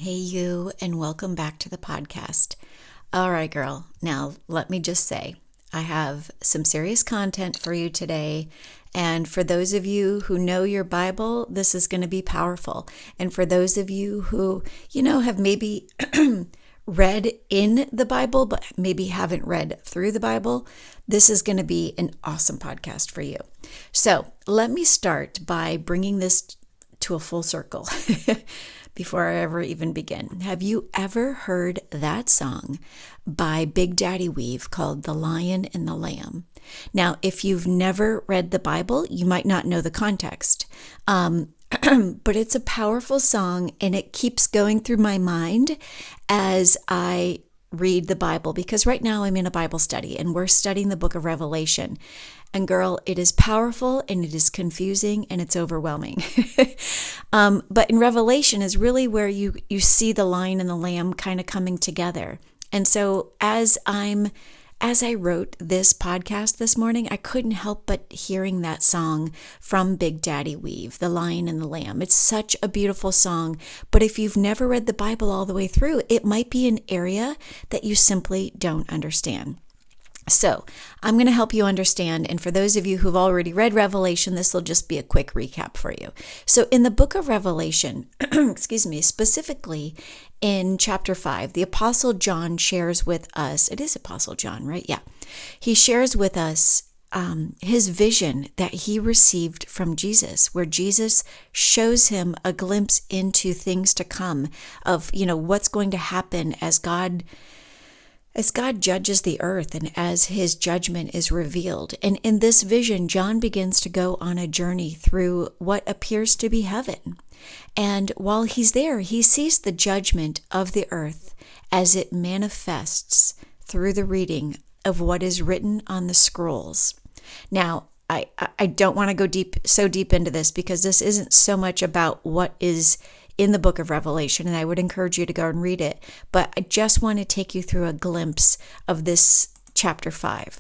Hey, you, and welcome back to the podcast. All right, girl. Now, let me just say, I have some serious content for you today. And for those of you who know your Bible, this is going to be powerful. And for those of you who, have maybe read in the Bible, but maybe haven't read through the Bible, this is going to be an awesome podcast for you. So let me start by bringing this to a full circle before I ever even begin. Have you ever heard that song by Big Daddy Weave called The Lion and the Lamb? Now, if you've never read the Bible, you might not know the context. But it's a powerful song, and it keeps going through my mind as I read the Bible, because right now I'm in a Bible study and we're studying the book of Revelation. And girl, it is powerful and it is confusing and it's overwhelming. But in Revelation is really where you see the lion and the lamb kind of coming together. And so as I wrote this podcast this morning, I couldn't help but hearing that song from Big Daddy Weave, The Lion and the Lamb. It's such a beautiful song, but if you've never read the Bible all the way through, it might be an area that you simply don't understand. So I'm going to help you understand. And for those of you who've already read Revelation, this will just be a quick recap for you. So in the book of Revelation, specifically in chapter 5, the Apostle John shares with us, it is Apostle John, right? Yeah. He shares with us his vision that he received from Jesus, where Jesus shows him a glimpse into things to come of, what's going to happen as God judges the earth and as his judgment is revealed. And in this vision, John begins to go on a journey through what appears to be heaven. And while he's there, he sees the judgment of the earth as it manifests through the reading of what is written on the scrolls. Now, I don't want to go so deep into this, because this isn't so much about what is in the book of Revelation, and I would encourage you to go and read it. But I just want to take you through a glimpse of this chapter 5.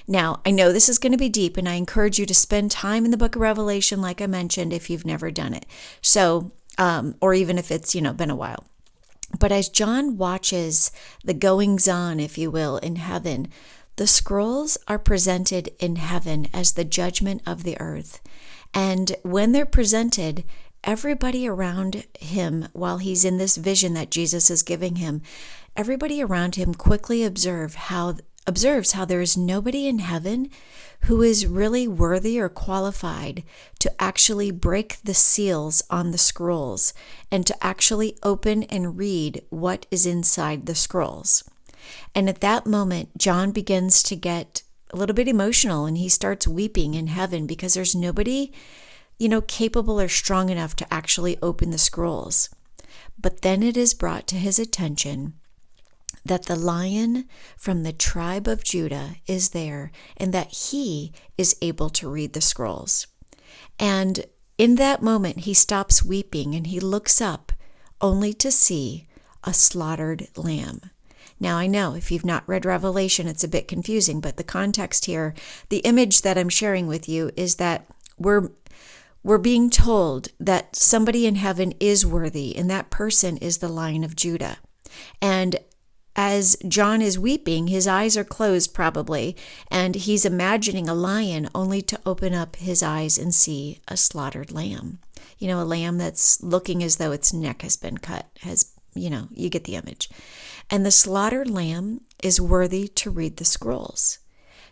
Now, I know this is going to be deep, and I encourage you to spend time in the book of Revelation, like I mentioned, if you've never done it. So, or even if it's, been a while. But as John watches the goings on, if you will, in heaven, the scrolls are presented in heaven as the judgment of the earth. And when they're presented, everybody around him, while he's in this vision that Jesus is giving him, everybody around him quickly observes how there is nobody in heaven who is really worthy or qualified to actually break the seals on the scrolls and to actually open and read what is inside the scrolls. And at that moment, John begins to get a little bit emotional, and he starts weeping in heaven because there's nobody capable or strong enough to actually open the scrolls. But then it is brought to his attention that the Lion from the tribe of Judah is there, and that he is able to read the scrolls. And in that moment, he stops weeping and he looks up only to see a slaughtered lamb. Now, I know if you've not read Revelation, it's a bit confusing, but the context here, the image that I'm sharing with you is that we're being told that somebody in heaven is worthy, and that person is the Lion of Judah. And as John is weeping, his eyes are closed probably, and he's imagining a lion only to open up his eyes and see a slaughtered lamb. A lamb that's looking as though its neck has been cut, you get the image. And the slaughtered lamb is worthy to read the scrolls.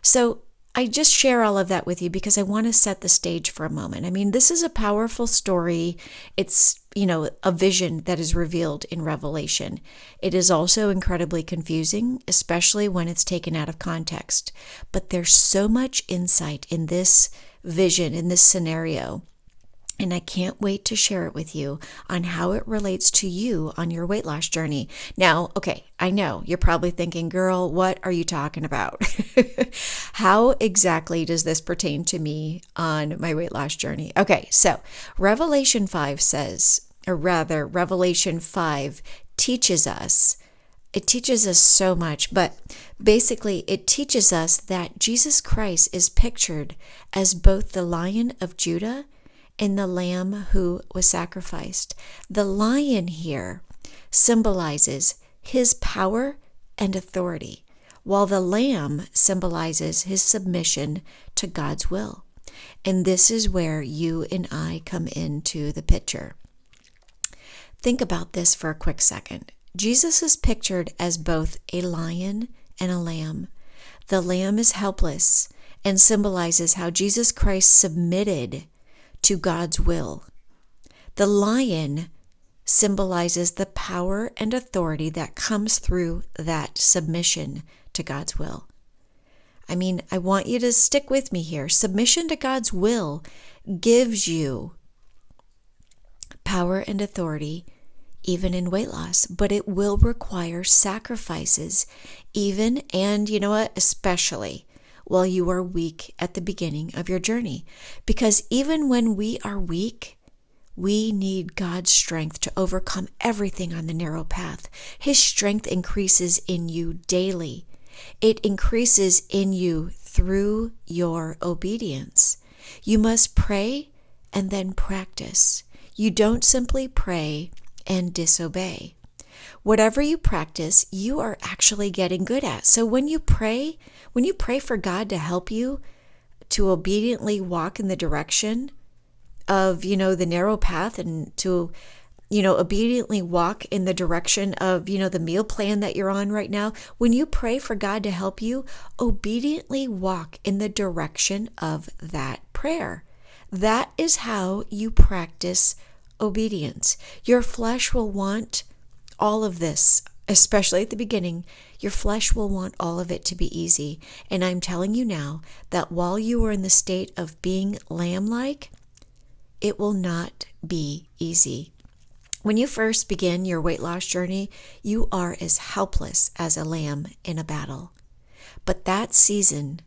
So I just share all of that with you because I want to set the stage for a moment. I mean, this is a powerful story. It's, a vision that is revealed in Revelation. It is also incredibly confusing, especially when it's taken out of context. But there's so much insight in this vision, in this scenario. And I can't wait to share it with you on how it relates to you on your weight loss journey. Now, okay, I know you're probably thinking, girl, what are you talking about? How exactly does this pertain to me on my weight loss journey? Okay, so Revelation 5 says, or rather, Revelation 5 teaches us. It teaches us so much, but basically it teaches us that Jesus Christ is pictured as both the Lion of Judah and the lamb who was sacrificed. The lion here symbolizes his power and authority, while the lamb symbolizes his submission to God's will. And this is where you and I come into the picture. Think about this for a quick second. Jesus is pictured as both a lion and a lamb. The lamb is helpless and symbolizes how Jesus Christ submitted to God's will. The lion symbolizes the power and authority that comes through that submission to God's will. I want you to stick with me here. Submission to God's will gives you power and authority, even in weight loss, but it will require sacrifices, even, and you know what, especially while you are weak at the beginning of your journey. Because even when we are weak, we need God's strength to overcome everything on the narrow path. His strength increases in you daily. It increases in you through your obedience. You must pray and then practice. You don't simply pray and disobey. Whatever you practice, you are actually getting good at. So when you pray for God to help you to obediently walk in the direction of, the narrow path, and to, obediently walk in the direction of, the meal plan that you're on right now, when you pray for God to help you, obediently walk in the direction of that prayer. That is how you practice obedience. Your flesh will want all of this, especially at the beginning. Your flesh will want all of it to be easy. And I'm telling you now that while you are in the state of being lamb-like, it will not be easy. When you first begin your weight loss journey, you are as helpless as a lamb in a battle. But that season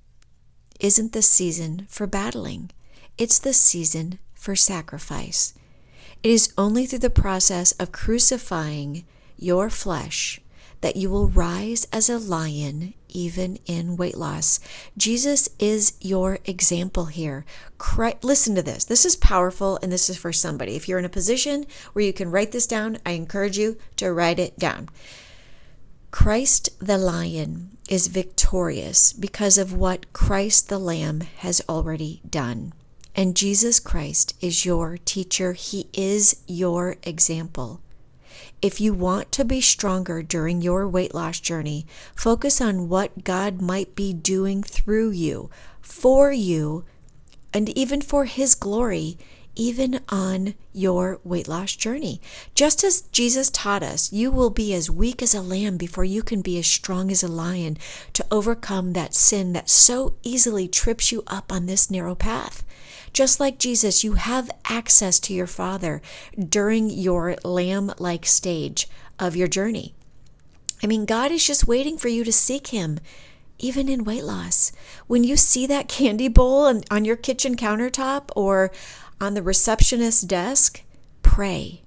isn't the season for battling. It's the season for sacrifice. It is only through the process of crucifying your flesh that you will rise as a lion, even in weight loss. Jesus is your example here. Listen to this. This is powerful, and this is for somebody. If you're in a position where you can write this down, I encourage you to write it down. Christ the lion is victorious because of what Christ the lamb has already done. And Jesus Christ is your teacher. He is your example. If you want to be stronger during your weight loss journey, focus on what God might be doing through you, for you, and even for His glory, even on your weight loss journey. Just as Jesus taught us, you will be as weak as a lamb before you can be as strong as a lion to overcome that sin that so easily trips you up on this narrow path. Just like Jesus, you have access to your Father during your lamb-like stage of your journey. God is just waiting for you to seek Him, even in weight loss. When you see that candy bowl on your kitchen countertop or on the receptionist's desk, pray.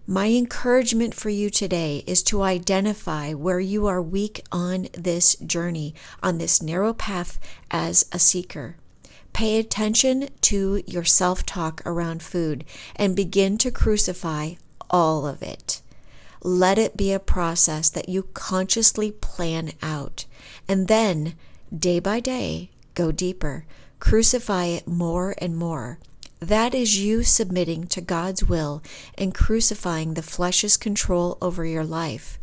My encouragement for you today is to identify where you are weak on this journey, on this narrow path as a seeker. Pay attention to your self-talk around food and begin to crucify all of it. Let it be a process that you consciously plan out. And then, day by day, go deeper. Crucify it more and more. That is you submitting to God's will and crucifying the flesh's control over your life.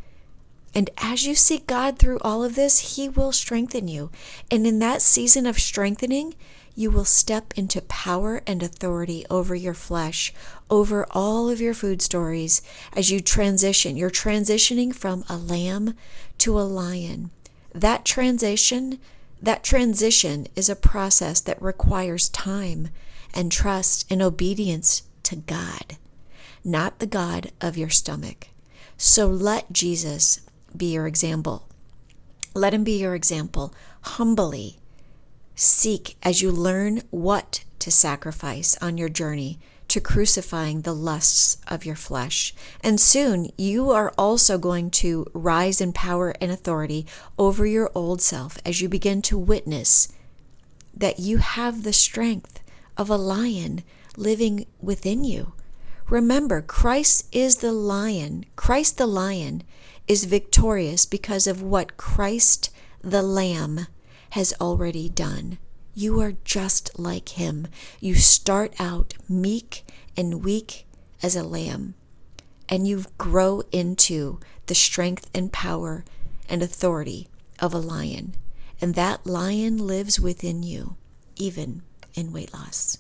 And as you seek God through all of this, He will strengthen you. And in that season of strengthening, you will step into power and authority over your flesh, over all of your food stories as you transition. You're transitioning from a lamb to a lion. That transition is a process that requires time and trust and obedience to God, not the God of your stomach. So let Jesus be your example. Let Him be your example. Humbly seek as you learn what to sacrifice on your journey to crucifying the lusts of your flesh. And soon you are also going to rise in power and authority over your old self as you begin to witness that you have the strength of a lion living within you. Remember, Christ is the lion. Christ the lion is victorious because of what Christ the lamb has already done. You are just like him. You start out meek and weak as a lamb, and you grow into the strength and power and authority of a lion. And that lion lives within you, even in weight loss.